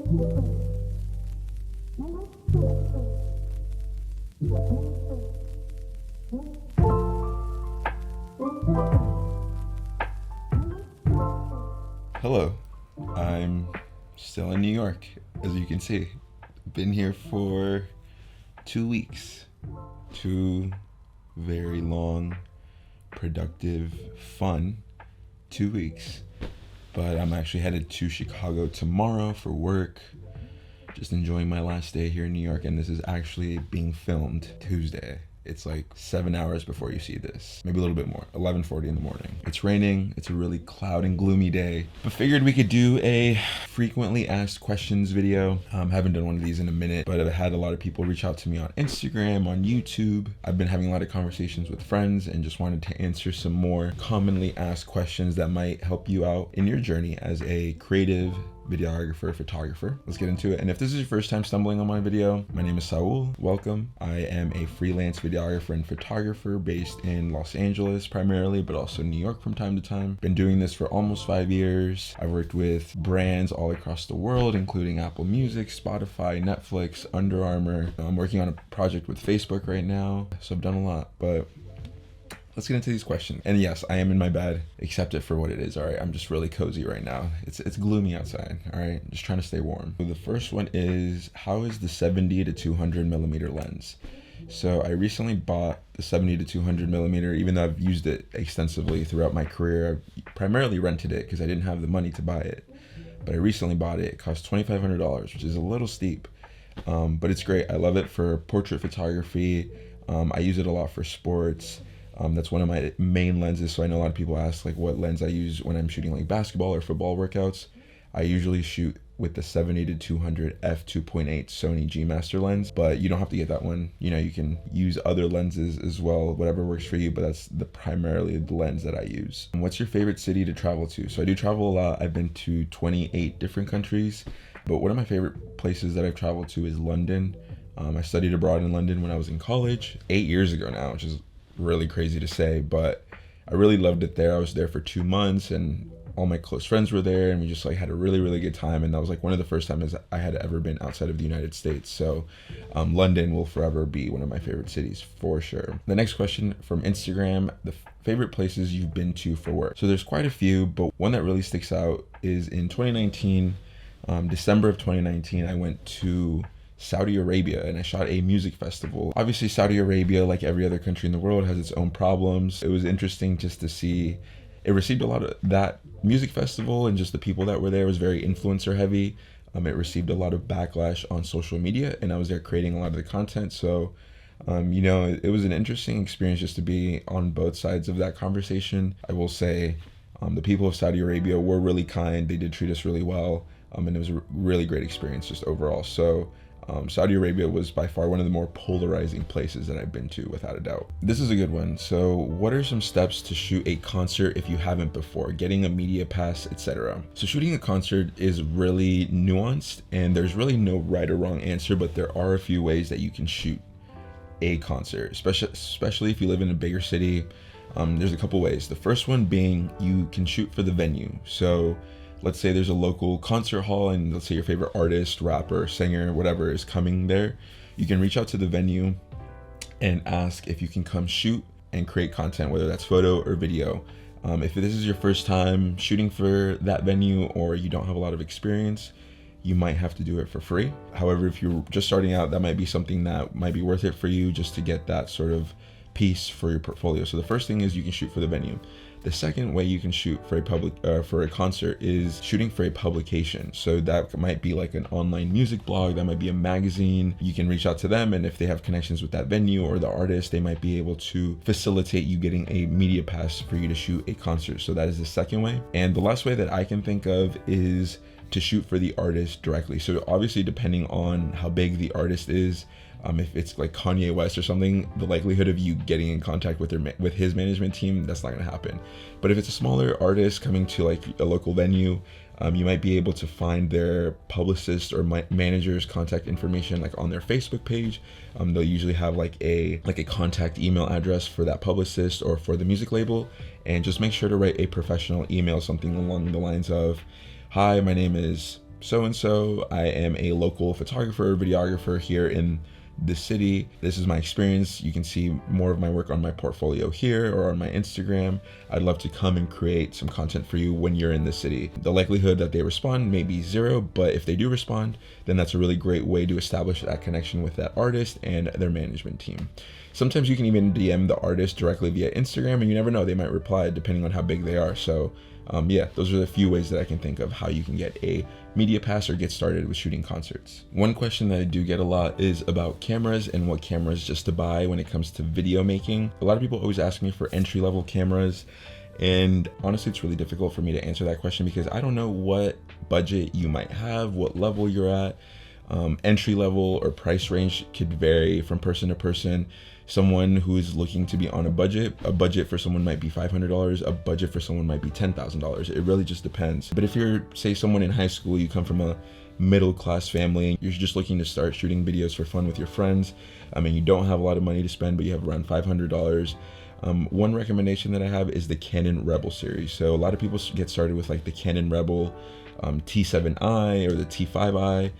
Hello, I'm still in New York, as you can see. Been here for 2 weeks. 2 very long, productive, fun 2 weeks. But I'm actually headed to Chicago tomorrow for work. Just enjoying my last day here in New York, and this is actually being filmed Tuesday. It's like 7 hours before you see this, maybe a little bit more, 11:40 in the morning. It's raining, it's a really cloud and gloomy day, but figured we could do a frequently asked questions video. Haven't done one of these in a minute, but I've had a lot of people reach out to me on Instagram, on YouTube. I've been having a lot of conversations with friends and just wanted to answer some more commonly asked questions that might help you out in your journey as a creative videographer, photographer. Let's get into it. And if this is your first time stumbling on my video, my name is Saul. Welcome. I am a freelance videographer and photographer based in Los Angeles primarily, but also New York from time to time. Been doing this for almost 5 years. I've worked with brands all across the world, including Apple Music, Spotify, Netflix, Under Armour. I'm working on a project with Facebook right now, so I've done a lot, but let's get into these questions. And yes, I am in my bed. Accept it for what it is, all right? I'm just really cozy right now. It's gloomy outside, all right? Just trying to stay warm. So the first one is, how is the 70 to 200 millimeter lens? So I recently bought the 70 to 200 millimeter, even though I've used it extensively throughout my career. I primarily rented it because I didn't have the money to buy it. But I recently bought it. It cost $2,500, which is a little steep, but it's great. I love it for portrait photography. I use it a lot for sports. That's one of my main lenses. So I know a lot of people ask like what lens I use when I'm shooting like basketball or football workouts. I usually shoot with the 70 to 200 f2.8 Sony G Master lens, but you don't have to get that one. You know, you can use other lenses as well, whatever works for you, but that's primarily the lens that I use. And what's your favorite city to travel to? So I do travel a lot. I've been to 28 different countries, but one of my favorite places that I've traveled to is London. I studied abroad in London when I was in college 8 years ago now, which is really crazy to say, but I really loved it there. I was there for 2 months and all my close friends were there, and we just like had a really good time. And that was like one of the first times I had ever been outside of the United States. So London will forever be one of my favorite cities for sure. The next question from Instagram, the favorite places you've been to for work. So there's quite a few, but one that really sticks out is in 2019, December of 2019, I went to Saudi Arabia and I shot a music festival. Obviously Saudi Arabia, like every other country in the world, has its own problems. It was interesting just to see, it received a lot of that music festival, and just the people that were there was very influencer heavy. It received a lot of backlash on social media, and I was there creating a lot of the content. So you know, it was an interesting experience just to be on both sides of that conversation. I will say the people of Saudi Arabia were really kind. They did treat us really well, and it was a really great experience just overall. So Saudi Arabia was by far one of the more polarizing places that I've been to, without a doubt. This is a good one. So what are some steps to shoot a concert if you haven't before? Getting a media pass, etc. So shooting a concert is really nuanced, and there's really no right or wrong answer, but there are a few ways that you can shoot a concert, especially if you live in a bigger city. There's a couple ways. The first one being you can shoot for the venue. So let's say there's a local concert hall, and let's say your favorite artist, rapper, singer, whatever is coming there. You can reach out to the venue and ask if you can come shoot and create content, whether that's photo or video. If this is your first time shooting for that venue, or you don't have a lot of experience, you might have to do it for free. However, if you're just starting out, that might be something that might be worth it for you, just to get that sort of piece for your portfolio. So the first thing is you can shoot for the venue. The second way you can shoot for a concert is shooting for a publication. So that might be like an online music blog, that might be a magazine. You can reach out to them, and if they have connections with that venue or the artist, they might be able to facilitate you getting a media pass for you to shoot a concert. So that is the second way. And the last way that I can think of is to shoot for the artist directly. So obviously, depending on how big the artist is, if it's like Kanye West or something, the likelihood of you getting in contact with his management team, that's not going to happen. But if it's a smaller artist coming to like a local venue, you might be able to find their publicist or manager's contact information like on their Facebook page. They'll usually have like a contact email address for that publicist or for the music label, and just make sure to write a professional email, something along the lines of, "Hi, my name is so-and-so. I am a local photographer, videographer here in the city. This is my experience. You can see more of my work on my portfolio here or on my Instagram. I'd love to come and create some content for you when you're in the city. The likelihood that they respond may be 0, but if they do respond, then that's a really great way to establish that connection with that artist and their management team. Sometimes you can even DM the artist directly via Instagram, and you never know, they might reply depending on how big they are. So yeah, those are the few ways that I can think of how you can get a media pass or get started with shooting concerts. One question that I do get a lot is about cameras and what cameras just to buy when it comes to video making. A lot of people always ask me for entry-level cameras, and honestly, it's really difficult for me to answer that question because I don't know what budget you might have, what level you're at. Entry level or price range could vary from person to person. Someone who is looking to be on a budget for someone might be $500, a budget for someone might be $10,000. It really just depends. But if you're, say, someone in high school, you come from a middle class family, you're just looking to start shooting videos for fun with your friends, you don't have a lot of money to spend, but you have around $500. One recommendation that I have is the Canon Rebel series. So a lot of people get started with like the Canon Rebel T7i or the T5i.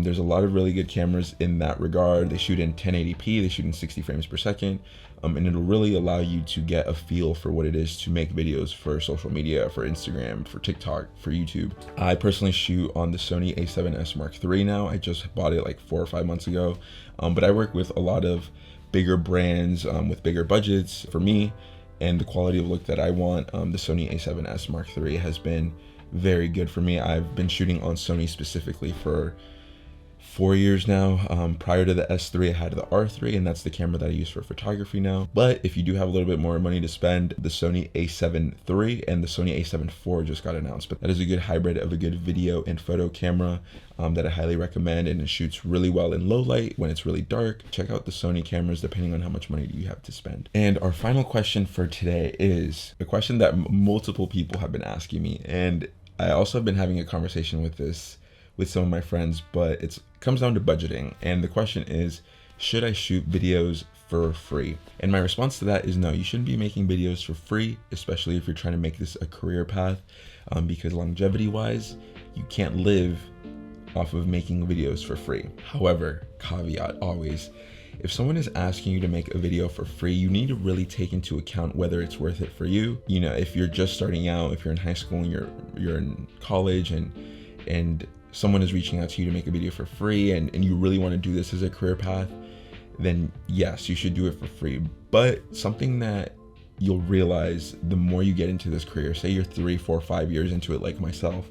There's a lot of really good cameras in that regard. They shoot in 1080p, they shoot in 60 frames per second, and it'll really allow you to get a feel for what it is to make videos for social media, for Instagram, for TikTok, for YouTube. I personally shoot on the Sony a7S Mark III now. I just bought it like 4 or 5 months ago, but I work with a lot of bigger brands with bigger budgets for me, and the quality of look that I want, the Sony a7S Mark III has been very good for me. I've been shooting on Sony specifically for 4 years now. Prior to the S3, I had the R3, and that's the camera that I use for photography now. But if you do have a little bit more money to spend, the Sony a7 III and the Sony a7 IV just got announced. But that is a good hybrid of a good video and photo camera that I highly recommend, and it shoots really well in low light when it's really dark. Check out the Sony cameras depending on how much money you have to spend. And our final question for today is a question that multiple people have been asking me, and I also have been having a conversation with some of my friends, but it comes down to budgeting. And the question is, should I shoot videos for free? And my response to that is no, you shouldn't be making videos for free, especially if you're trying to make this a career path, because longevity wise, you can't live off of making videos for free. However, caveat always, if someone is asking you to make a video for free, you need to really take into account whether it's worth it for you. You know, if you're just starting out, if you're in high school and you're in college and someone is reaching out to you to make a video for free and you really want to do this as a career path, then yes, you should do it for free. But something that you'll realize the more you get into this career, say you're 3, 4, 5 years into it like myself,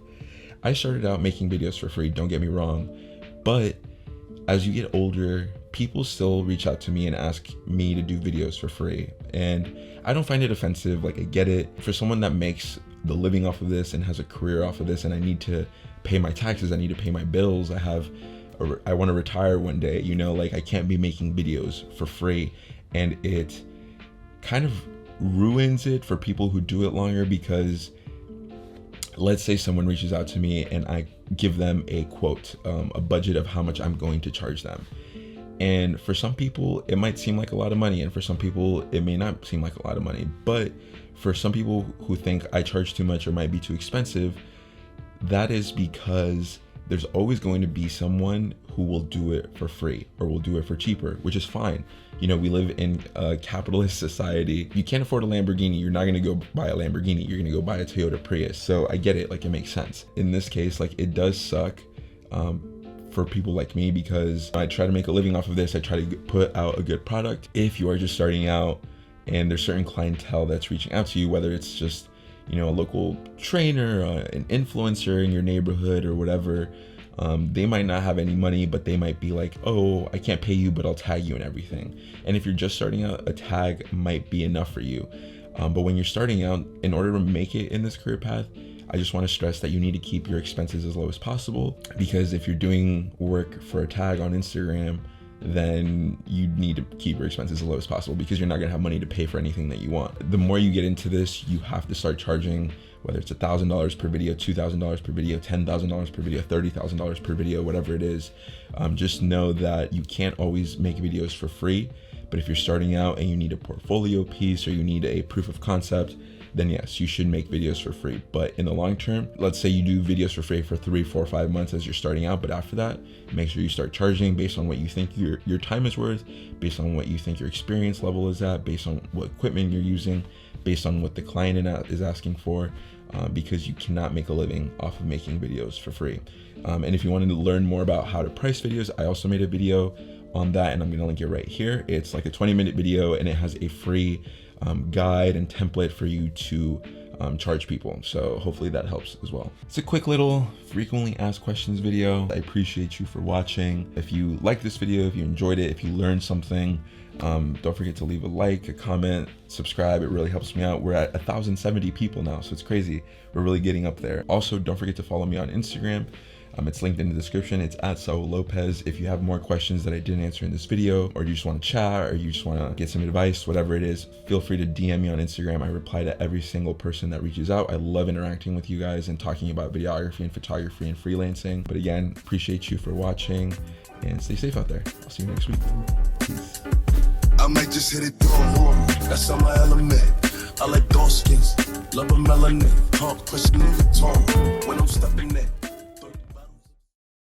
I started out making videos for free, don't get me wrong, but as you get older, people still reach out to me and ask me to do videos for free. And I don't find it offensive, like I get it. For someone that makes the living off of this and has a career off of this, and I need to pay my taxes, I need to pay my bills, I want to retire one day, you know, like I can't be making videos for free. And it kind of ruins it for people who do it longer, because let's say someone reaches out to me and I give them a quote, a budget of how much I'm going to charge them. And for some people, it might seem like a lot of money, and for some people, it may not seem like a lot of money. But for some people who think I charge too much or might be too expensive, that is because there's always going to be someone who will do it for free or will do it for cheaper, which is fine. You know, we live in a capitalist society. You can't afford a Lamborghini, you're not gonna go buy a Lamborghini, you're gonna go buy a Toyota Prius. So I get it, like it makes sense. In this case, like it does suck for people like me, because I try to make a living off of this. I try to put out a good product. If you are just starting out and there's certain clientele that's reaching out to you, whether it's just, you know, a local trainer, an influencer in your neighborhood or whatever, they might not have any money, but they might be like, oh, I can't pay you, but I'll tag you and everything. And if you're just starting out, a tag might be enough for you. But when you're starting out, in order to make it in this career path, I just want to stress that you need to keep your expenses as low as possible, because if you're doing work for a tag on Instagram, then you need to keep your expenses as low as possible, because you're not going to have money to pay for anything that you want. The more you get into this, you have to start charging, whether it's $1,000 per video, $2,000 per video, $10,000 per video, $30,000 per video, whatever it is. Just know that you can't always make videos for free, but if you're starting out and you need a portfolio piece or you need a proof of concept, then yes, you should make videos for free. But in the long term, let's say you do videos for free for 3, 4, 5 months as you're starting out, but after that, make sure you start charging based on what you think your time is worth, based on what you think your experience level is at, based on what equipment you're using, based on what the client is asking for, because you cannot make a living off of making videos for free. And if you wanted to learn more about how to price videos, I also made a video on that, and I'm gonna link it right here. It's like a 20-minute video, and it has a free guide and template for you to charge people. So hopefully that helps as well. It's a quick little frequently asked questions video. I appreciate you for watching. If you like this video, if you enjoyed it, if you learned something, don't forget to leave a like, a comment, subscribe. It really helps me out. We're at 1,070 people now, so it's crazy. We're really getting up there. Also, don't forget to follow me on Instagram. It's linked in the description. It's at Saul Lopez. If you have more questions that I didn't answer in this video, or you just want to chat, or you just want to get some advice, whatever it is, feel free to DM me on Instagram. I reply to every single person that reaches out. I love interacting with you guys and talking about videography and photography and freelancing. But again, appreciate you for watching, and stay safe out there. I'll see you next week. Peace. I might just hit it through. That's on my element. I like dark skins, love a melanin. Talk, pushing the guitar when I'm stepping in.